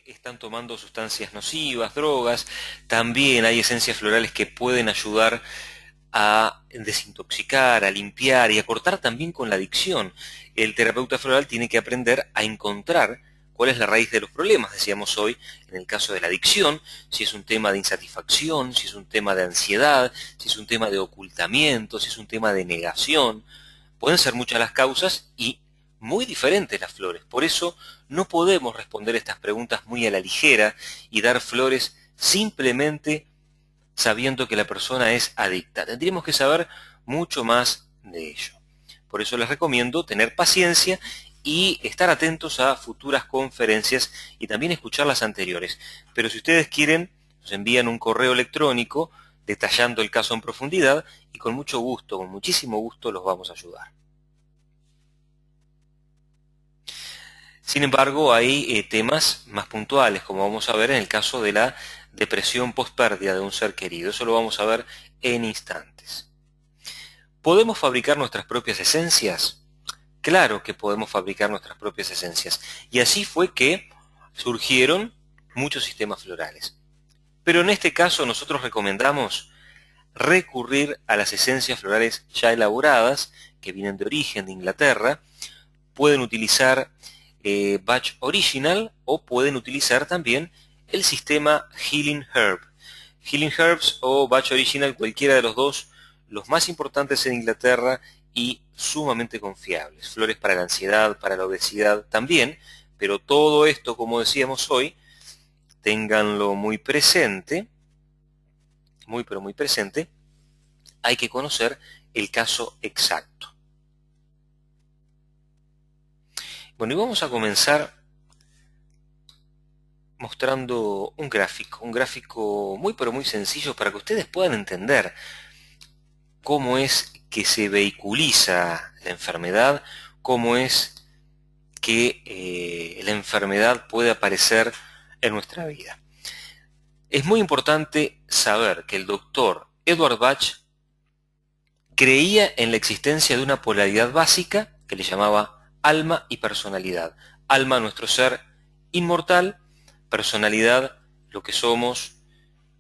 están tomando sustancias nocivas, drogas. También hay esencias florales que pueden ayudar a desintoxicar, a limpiar y a cortar también con la adicción. El terapeuta floral tiene que aprender a encontrar cuál es la raíz de los problemas, decíamos hoy, en el caso de la adicción, si es un tema de insatisfacción, si es un tema de ansiedad, si es un tema de ocultamiento, si es un tema de negación. Pueden ser muchas las causas y muy diferentes las flores. Por eso no podemos responder estas preguntas muy a la ligera y dar flores simplemente sabiendo que la persona es adicta. Tendríamos que saber mucho más de ello. Por eso les recomiendo tener paciencia y estar atentos a futuras conferencias y también escuchar las anteriores. Pero si ustedes quieren, nos envían un correo electrónico detallando el caso en profundidad y con mucho gusto, con muchísimo gusto los vamos a ayudar. Sin embargo, hay temas más puntuales, como vamos a ver en el caso de la depresión postpérdida de un ser querido. Eso lo vamos a ver en instantes. ¿Podemos fabricar nuestras propias esencias? Claro que podemos fabricar nuestras propias esencias. Y así fue que surgieron muchos sistemas florales. Pero en este caso nosotros recomendamos recurrir a las esencias florales ya elaboradas, que vienen de origen de Inglaterra. Pueden utilizar Batch Original o pueden utilizar también el sistema Healing Herb. Healing Herbs o Batch Original, cualquiera de los dos, los más importantes en Inglaterra y sumamente confiables. Flores para la ansiedad, para la obesidad también, pero todo esto, como decíamos hoy, ténganlo muy presente, muy pero muy presente, hay que conocer el caso exacto. Bueno, y vamos a comenzar mostrando un gráfico muy pero muy sencillo para que ustedes puedan entender cómo es que se vehiculiza la enfermedad, cómo es que la enfermedad puede aparecer en nuestra vida. Es muy importante saber que el doctor Edward Bach creía en la existencia de una polaridad básica que le llamaba alma y personalidad. Alma, nuestro ser inmortal; personalidad, lo que somos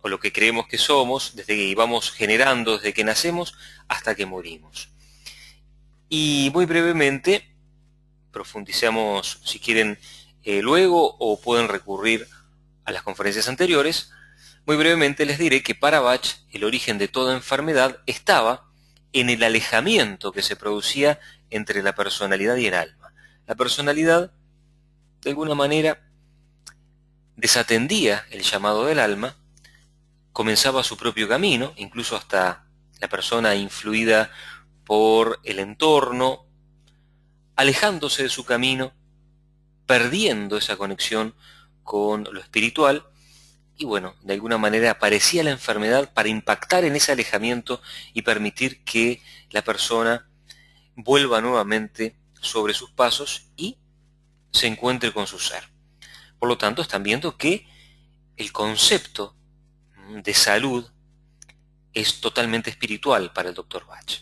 o lo que creemos que somos desde que vamos generando, desde que nacemos hasta que morimos. Y muy brevemente, profundicemos si quieren luego o pueden recurrir a las conferencias anteriores. Muy brevemente les diré que para Bach el origen de toda enfermedad estaba en el alejamiento que se producía entre la personalidad y el alma. La personalidad, de alguna manera, desatendía el llamado del alma, comenzaba su propio camino, incluso hasta la persona influida por el entorno, alejándose de su camino, perdiendo esa conexión con lo espiritual, y bueno, de alguna manera aparecía la enfermedad para impactar en ese alejamiento y permitir que la persona vuelva nuevamente sobre sus pasos y se encuentre con su ser. Por lo tanto, están viendo que el concepto de salud es totalmente espiritual para el Dr. Bach.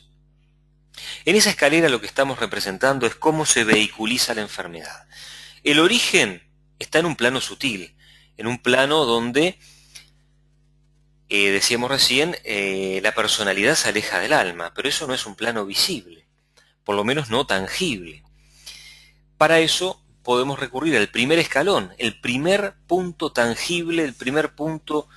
En esa escalera lo que estamos representando es cómo se vehiculiza la enfermedad. El origen está en un plano sutil, en un plano donde, decíamos recién, la personalidad se aleja del alma, pero eso no es un plano visible, por lo menos no tangible. Para eso podemos recurrir al primer escalón, el primer punto tangible, el primer punto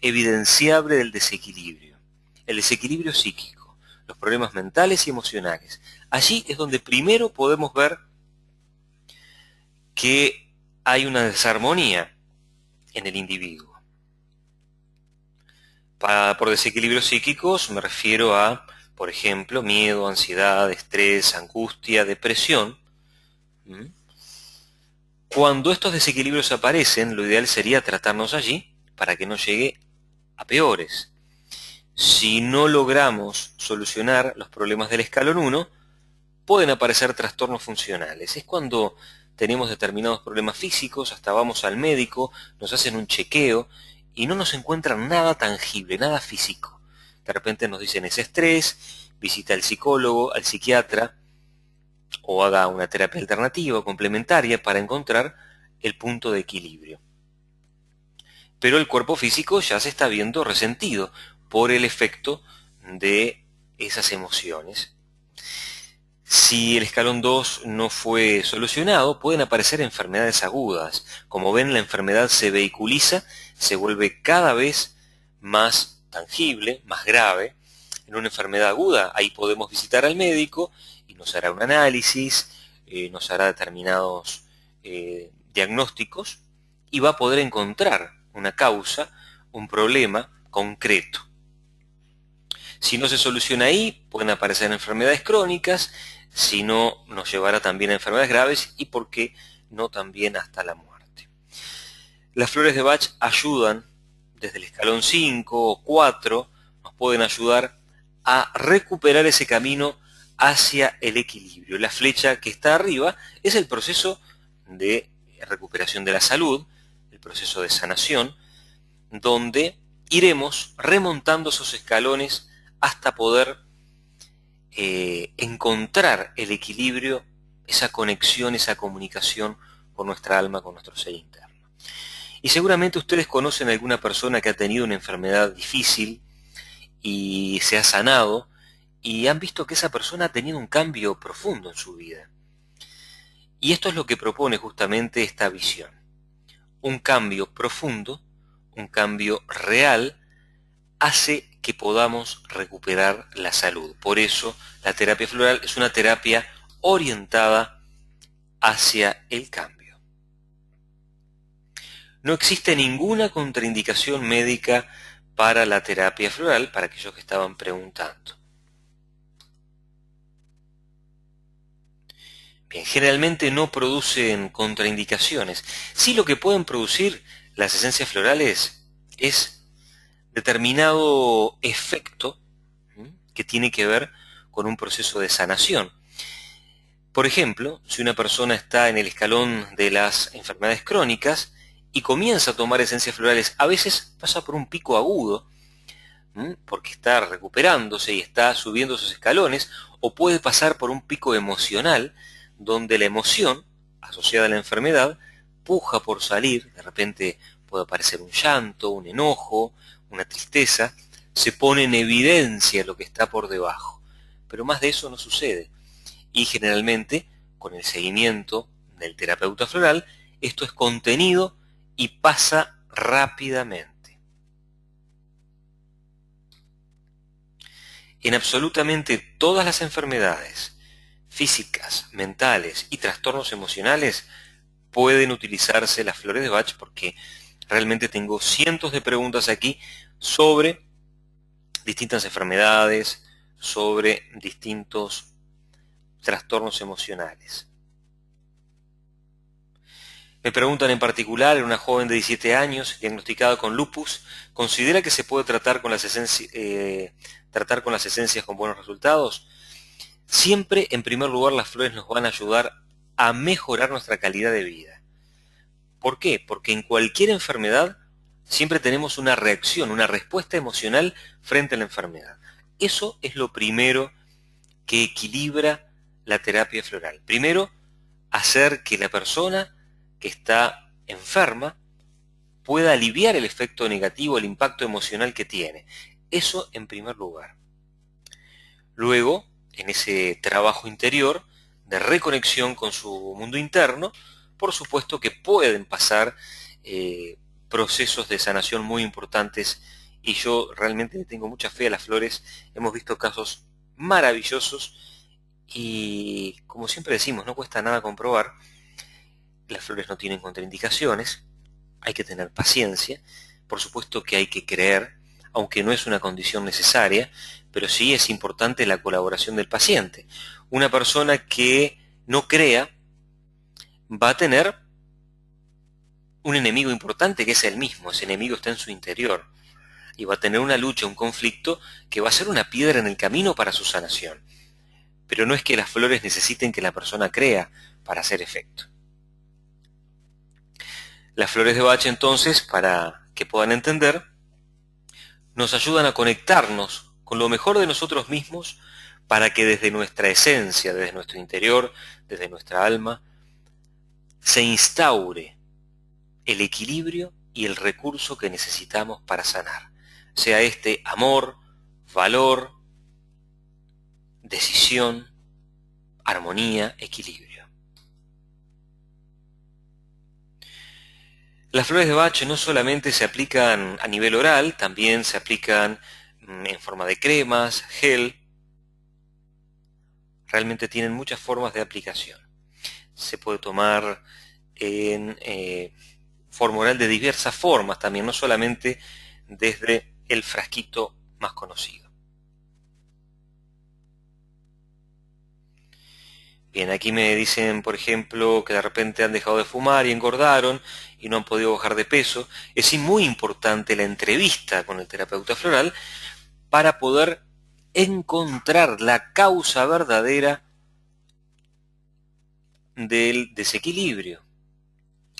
evidenciable del desequilibrio, el desequilibrio psíquico, los problemas mentales y emocionales. Allí es donde primero podemos ver que hay una desarmonía en el individuo. Por desequilibrios psíquicos me refiero a, por ejemplo, miedo, ansiedad, estrés, angustia, depresión. Cuando estos desequilibrios aparecen, lo ideal sería tratarnos allí para que no llegue a peores. Si no logramos solucionar los problemas del escalón 1, pueden aparecer trastornos funcionales. Es cuando tenemos determinados problemas físicos, hasta vamos al médico, nos hacen un chequeo y no nos encuentran nada tangible, nada físico. De repente nos dicen es estrés, visita al psicólogo, al psiquiatra, o haga una terapia alternativa o complementaria para encontrar el punto de equilibrio. Pero el cuerpo físico ya se está viendo resentido por el efecto de esas emociones. Si el escalón 2 no fue solucionado, pueden aparecer enfermedades agudas. Como ven, la enfermedad se vehiculiza, se vuelve cada vez más tangible, más grave. En una enfermedad aguda, ahí podemos visitar al médico y nos hará un análisis, nos hará determinados diagnósticos y va a poder encontrar una causa, un problema concreto. Si no se soluciona ahí, pueden aparecer enfermedades crónicas, si no, nos llevará también a enfermedades graves y, por qué no, también hasta la muerte. Las flores de Bach ayudan, desde el escalón 5 o 4, nos pueden ayudar a recuperar ese camino hacia el equilibrio. La flecha que está arriba es el proceso de recuperación de la salud, el proceso de sanación, donde iremos remontando esos escalones hasta poder encontrar el equilibrio, esa conexión, esa comunicación con nuestra alma, con nuestro ser interno. Y seguramente ustedes conocen a alguna persona que ha tenido una enfermedad difícil y se ha sanado, y han visto que esa persona ha tenido un cambio profundo en su vida. Y esto es lo que propone justamente esta visión. Un cambio profundo, un cambio real, hace que podamos recuperar la salud. Por eso la terapia floral es una terapia orientada hacia el cambio. No existe ninguna contraindicación médica para la terapia floral, para aquellos que estaban preguntando. Bien, generalmente no producen contraindicaciones. Sí, lo que pueden producir las esencias florales es determinado efecto que tiene que ver con un proceso de sanación. Por ejemplo, si una persona está en el escalón de las enfermedades crónicas y comienza a tomar esencias florales, a veces pasa por un pico agudo, porque está recuperándose y está subiendo esos escalones, o puede pasar por un pico emocional, donde la emoción asociada a la enfermedad puja por salir. De repente puede aparecer un llanto, un enojo, una tristeza, se pone en evidencia lo que está por debajo. Pero más de eso no sucede. Y generalmente, con el seguimiento del terapeuta floral, esto es contenido y pasa rápidamente. En absolutamente todas las enfermedades físicas, mentales y trastornos emocionales pueden utilizarse las flores de Bach, porque realmente tengo cientos de preguntas aquí sobre distintas enfermedades, sobre distintos trastornos emocionales. Me preguntan en particular, una joven de 17 años diagnosticada con lupus, ¿considera que se puede tratar con las esencias con buenos resultados? Siempre, en primer lugar, las flores nos van a ayudar a mejorar nuestra calidad de vida. ¿Por qué? Porque en cualquier enfermedad siempre tenemos una reacción, una respuesta emocional frente a la enfermedad. Eso es lo primero que equilibra la terapia floral. Primero, hacer que la persona que está enferma pueda aliviar el efecto negativo, el impacto emocional que tiene. Eso en primer lugar. Luego, en ese trabajo interior de reconexión con su mundo interno, por supuesto que pueden pasar procesos de sanación muy importantes, y yo realmente le tengo mucha fe a las flores. Hemos visto casos maravillosos y, como siempre decimos, no cuesta nada comprobar. Las flores no tienen contraindicaciones, hay que tener paciencia, por supuesto que hay que creer, aunque no es una condición necesaria, pero sí es importante la colaboración del paciente. Una persona que no crea va a tener un enemigo importante, que es él mismo. Ese enemigo está en su interior y va a tener una lucha, un conflicto que va a ser una piedra en el camino para su sanación. Pero no es que las flores necesiten que la persona crea para hacer efecto. Las flores de Bach, entonces, para que puedan entender, nos ayudan a conectarnos con lo mejor de nosotros mismos, para que desde nuestra esencia, desde nuestro interior, desde nuestra alma, se instaure el equilibrio y el recurso que necesitamos para sanar. Sea este amor, valor, decisión, armonía, equilibrio. Las flores de Bach no solamente se aplican a nivel oral, también se aplican en forma de cremas, gel. Realmente tienen muchas formas de aplicación. Se puede tomar en forma oral de diversas formas también, no solamente desde el frasquito más conocido. Bien, aquí me dicen, por ejemplo, que de repente han dejado de fumar y engordaron y no han podido bajar de peso. Es muy importante la entrevista con el terapeuta floral para poder encontrar la causa verdadera del desequilibrio,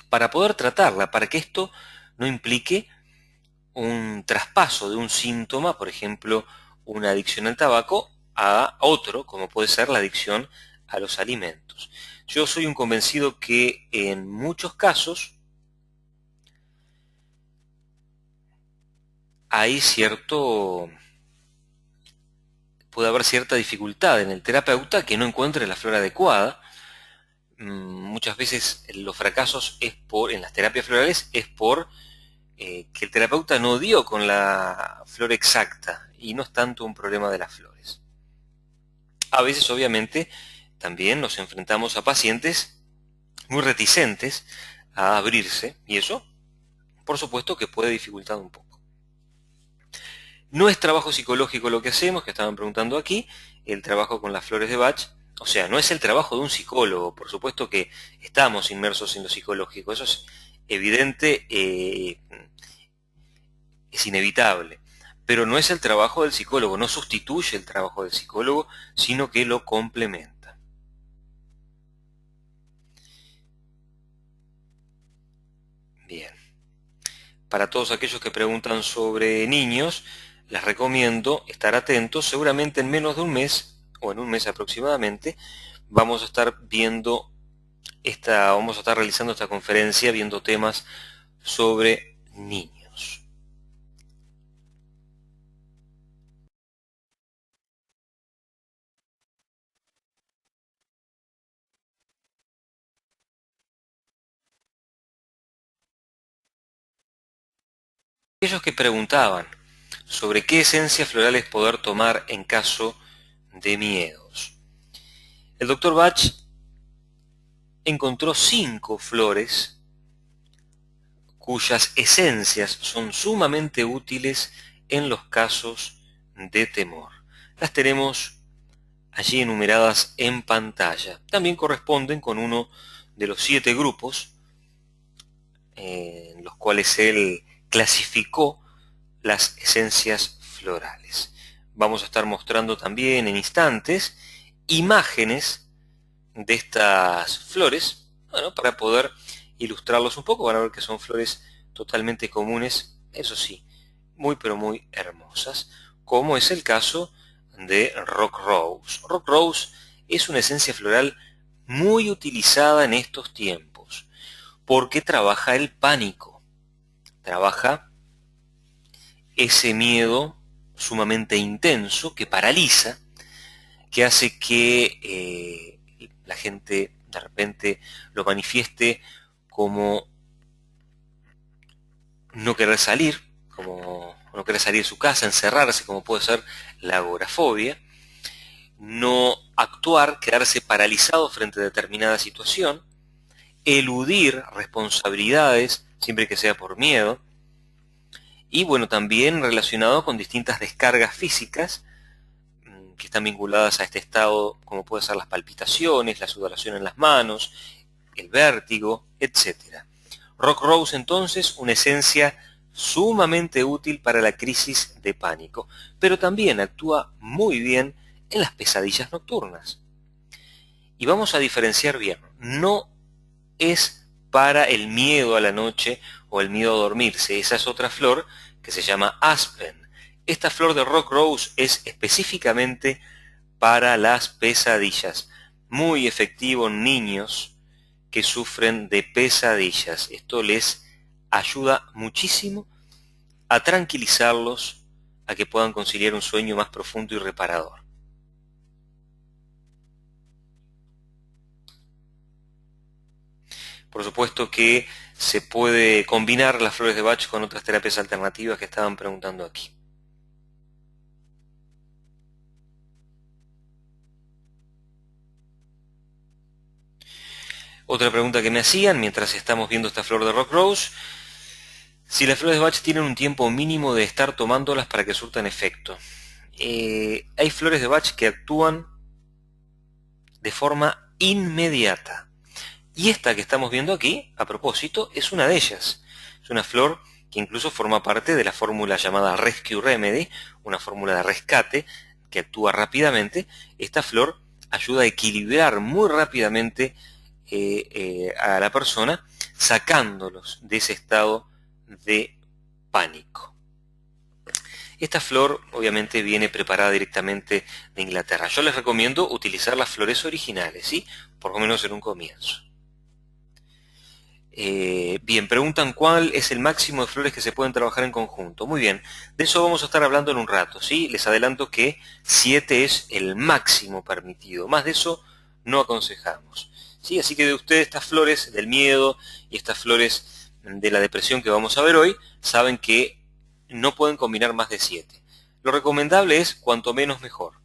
para poder tratarla, para que esto no implique un traspaso de un síntoma, por ejemplo, una adicción al tabaco, a otro, como puede ser la adicción a los alimentos. Yo soy un convencido que en muchos casos puede haber cierta dificultad en el terapeuta que no encuentre la flor adecuada. Muchas veces los fracasos en las terapias florales es por que el terapeuta no dio con la flor exacta y no es tanto un problema de las flores. A veces, obviamente, también nos enfrentamos a pacientes muy reticentes a abrirse y eso, por supuesto, que puede dificultar un poco. No es trabajo psicológico lo que hacemos, que estaban preguntando aquí, el trabajo con las flores de Bach. O sea, no es el trabajo de un psicólogo, por supuesto que estamos inmersos en lo psicológico, eso es evidente, es inevitable, pero no es el trabajo del psicólogo, no sustituye el trabajo del psicólogo, sino que lo complementa. Bien, para todos aquellos que preguntan sobre niños, les recomiendo estar atentos, seguramente en menos de un mes, o en un mes aproximadamente, vamos a estar realizando esta conferencia, viendo temas sobre niños. Aquellos que preguntaban sobre qué esencias florales poder tomar en caso de miedos. El doctor Bach encontró 5 flores cuyas esencias son sumamente útiles en los casos de temor. Las tenemos allí enumeradas en pantalla. También corresponden con uno de los 7 grupos en los cuales él clasificó las esencias florales. Vamos a estar mostrando también en instantes imágenes de estas flores, para poder ilustrarlos un poco. Van a ver que son flores totalmente comunes, eso sí, muy pero muy hermosas, como es el caso de Rock Rose. Rock Rose es una esencia floral muy utilizada en estos tiempos, porque trabaja el pánico, trabaja ese miedo sumamente intenso que paraliza, que hace que la gente de repente lo manifieste como no querer salir, como no querer salir de su casa, encerrarse, como puede ser la agorafobia, no actuar, quedarse paralizado frente a determinada situación, eludir responsabilidades siempre que sea por miedo, y bueno, también relacionado con distintas descargas físicas que están vinculadas a este estado, como pueden ser las palpitaciones, la sudoración en las manos, el vértigo, etc. Rock Rose entonces, una esencia sumamente útil para la crisis de pánico, pero también actúa muy bien en las pesadillas nocturnas. Y vamos a diferenciar bien, no es para el miedo a la noche o el miedo a dormirse, esa es otra flor que se llama Aspen. Esta flor de Rock Rose es específicamente para las pesadillas, muy efectivo en niños que sufren de pesadillas. Esto les ayuda muchísimo a tranquilizarlos, a que puedan conciliar un sueño más profundo y reparador. Por supuesto que se puede combinar las flores de Bach con otras terapias alternativas que estaban preguntando aquí. Otra pregunta que me hacían mientras estamos viendo esta flor de Rock Rose: si las flores de Bach tienen un tiempo mínimo de estar tomándolas para que surtan efecto. Hay flores de Bach que actúan de forma inmediata. Y esta que estamos viendo aquí, a propósito, es una de ellas. Es una flor que incluso forma parte de la fórmula llamada Rescue Remedy, una fórmula de rescate que actúa rápidamente. Esta flor ayuda a equilibrar muy rápidamente a la persona, sacándolos de ese estado de pánico. Esta flor obviamente viene preparada directamente de Inglaterra. Yo les recomiendo utilizar las flores originales, ¿sí? Por lo menos en un comienzo. Bien, preguntan cuál es el máximo de flores que se pueden trabajar en conjunto. Muy bien, de eso vamos a estar hablando en un rato, ¿sí? Les adelanto que 7 es el máximo permitido. Más de eso no aconsejamos, ¿sí? Así que de ustedes estas flores del miedo y estas flores de la depresión que vamos a ver hoy, saben que no pueden combinar más de 7. Lo recomendable es cuanto menos mejor.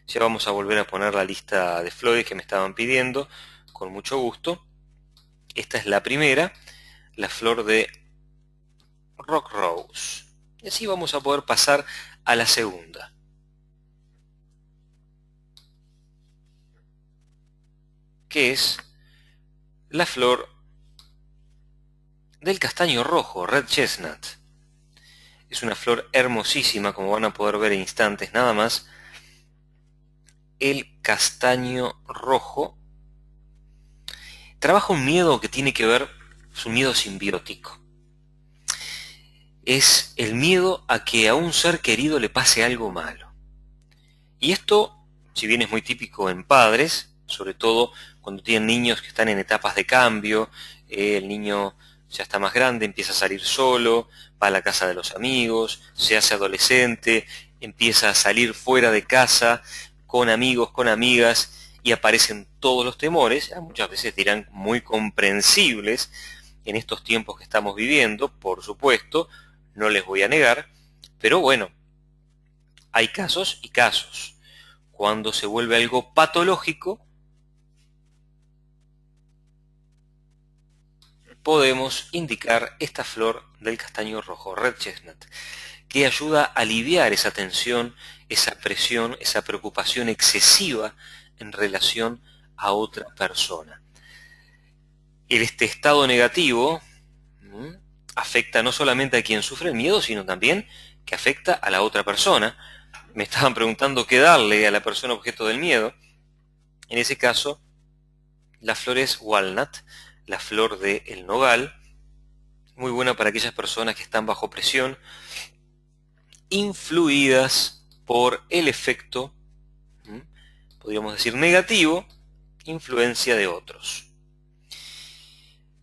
Ya vamos a volver a poner la lista de flores que me estaban pidiendo, con mucho gusto. Esta es la primera, la flor de Rock Rose. Y así vamos a poder pasar a la segunda. Que es la flor del castaño rojo, Red Chestnut. Es una flor hermosísima, como van a poder ver en instantes nada más. El castaño rojo trabaja un miedo que tiene que ver, es un miedo simbiótico. Es el miedo a que a un ser querido le pase algo malo. Y esto, si bien es muy típico en padres, sobre todo cuando tienen niños que están en etapas de cambio, el niño ya está más grande, empieza a salir solo, va a la casa de los amigos, se hace adolescente, empieza a salir fuera de casa, con amigos, con amigas, y aparecen todos los temores, muchas veces dirán muy comprensibles en estos tiempos que estamos viviendo, por supuesto, no les voy a negar, pero bueno, hay casos y casos. Cuando se vuelve algo patológico, podemos indicar esta flor del castaño rojo, Red Chestnut, que ayuda a aliviar esa tensión, esa presión, esa preocupación excesiva en relación a otra persona. Este estado negativo afecta no solamente a quien sufre el miedo, sino también que afecta a la otra persona. Me estaban preguntando qué darle a la persona objeto del miedo. En ese caso, la flor es walnut, la flor del nogal, muy buena para aquellas personas que están bajo presión, influidas por el efecto, podríamos decir negativo, influencia de otros.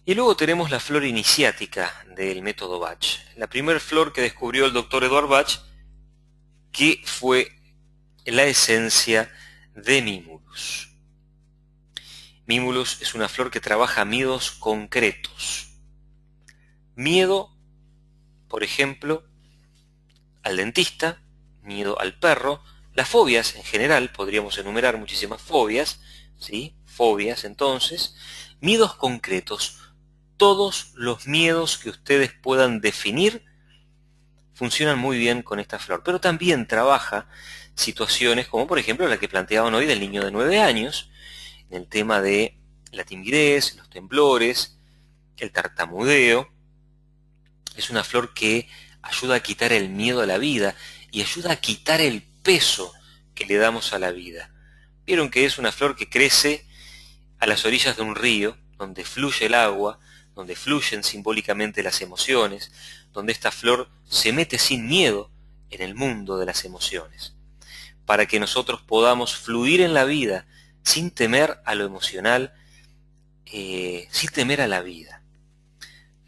Y luego tenemos la flor iniciática del método Bach, la primera flor que descubrió el doctor Eduard Bach, que fue la esencia de Mimulus. Mimulus es una flor que trabaja miedos concretos. Miedo, por ejemplo, al dentista, miedo al perro, las fobias en general, podríamos enumerar muchísimas fobias, ¿sí? Fobias entonces, miedos concretos, todos los miedos que ustedes puedan definir funcionan muy bien con esta flor, pero también trabaja situaciones como por ejemplo la que planteaban hoy del niño de 9 años, en el tema de la timidez, los temblores, el tartamudeo. Es una flor que ayuda a quitar el miedo a la vida y ayuda a quitar el peso que le damos a la vida. Vieron que es una flor que crece a las orillas de un río, donde fluye el agua, donde fluyen simbólicamente las emociones, donde esta flor se mete sin miedo en el mundo de las emociones, para que nosotros podamos fluir en la vida sin temer a lo emocional, sin temer a la vida.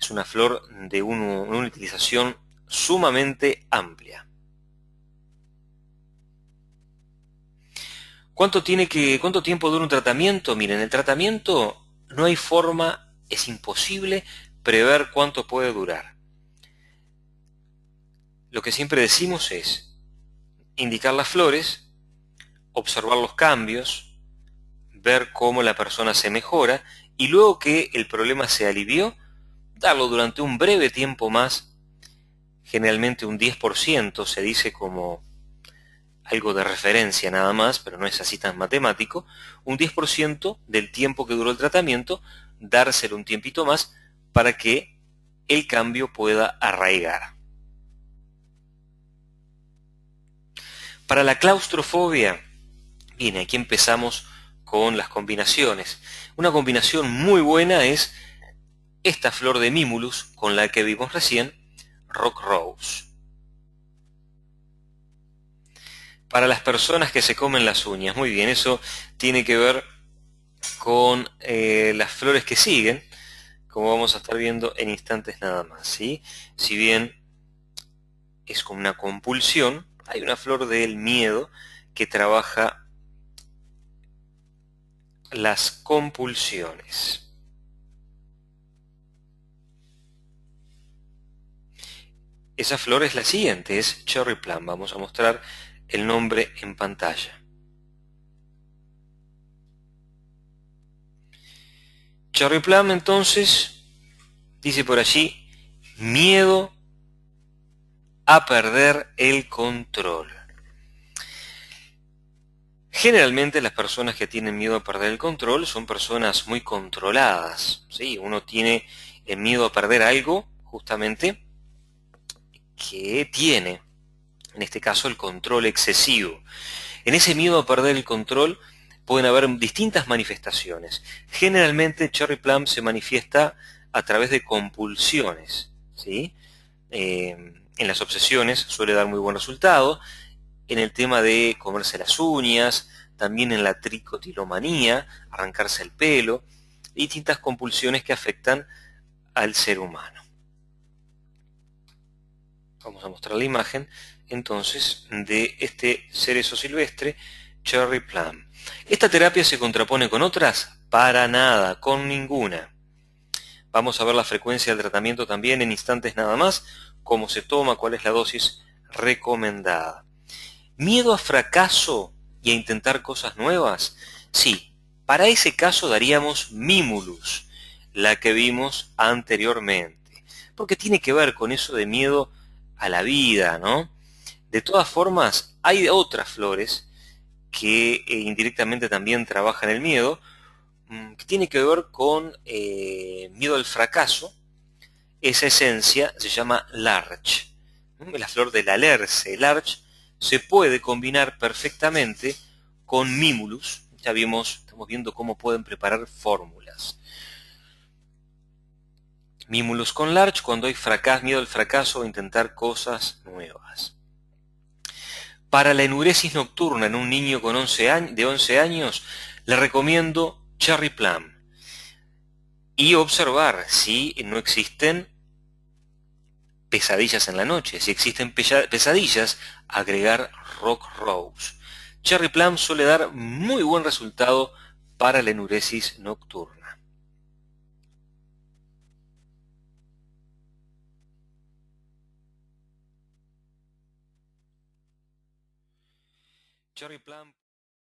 Es una flor de una utilización sumamente amplia. ¿Cuánto tiempo dura un tratamiento? Miren, el tratamiento no hay forma, es imposible prever cuánto puede durar. Lo que siempre decimos es indicar las flores, observar los cambios, ver cómo la persona se mejora y luego que el problema se alivió, darlo durante un breve tiempo más, generalmente un 10%, se dice como algo de referencia nada más, pero no es así tan matemático, un 10% del tiempo que duró el tratamiento, dárselo un tiempito más para que el cambio pueda arraigar. Para la claustrofobia, bien, aquí empezamos con las combinaciones. Una combinación muy buena es esta flor de Mimulus con la que vimos recién, Rock Rose. Para las personas que se comen las uñas, muy bien, eso tiene que ver con las flores que siguen, como vamos a estar viendo en instantes nada más, ¿sí? Si bien es como una compulsión, hay una flor del miedo que trabaja las compulsiones. Esa flor es la siguiente, es Cherry Plum. Vamos a mostrar el nombre en pantalla. Cherry Plum, entonces, dice por allí, miedo a perder el control. Generalmente las personas que tienen miedo a perder el control son personas muy controladas, ¿sí? Uno tiene el miedo a perder algo, justamente, que tiene, en este caso, el control excesivo. En ese miedo a perder el control pueden haber distintas manifestaciones. Generalmente Cherry Plum se manifiesta a través de compulsiones, ¿sí? En las obsesiones suele dar muy buen resultado. En el tema de comerse las uñas, también en la tricotilomanía, arrancarse el pelo, distintas compulsiones que afectan al ser humano. Vamos a mostrar la imagen entonces de este cerezo silvestre, Cherry Plum. ¿Esta terapia se contrapone con otras? Para nada, con ninguna. Vamos a ver la frecuencia del tratamiento también en instantes nada más, cómo se toma, cuál es la dosis recomendada. ¿Miedo a fracaso y a intentar cosas nuevas? Sí, para ese caso daríamos Mimulus, la que vimos anteriormente, porque tiene que ver con eso de miedo a la vida, ¿no? De todas formas, hay otras flores que indirectamente también trabajan el miedo, que tiene que ver con miedo al fracaso. Esa esencia se llama Larch, la flor del alerce. Larch se puede combinar perfectamente con Mimulus. Ya estamos viendo cómo pueden preparar fórmulas. Mimulus con Larch cuando hay miedo al fracaso o intentar cosas nuevas. Para la enuresis nocturna en un niño con de 11 años, le recomiendo Cherry Plum. Y observar si no existen pesadillas en la noche. Si existen pesadillas, agregar Rock Rose. Cherry Plum suele dar muy buen resultado para la enuresis nocturna. Cherry Plum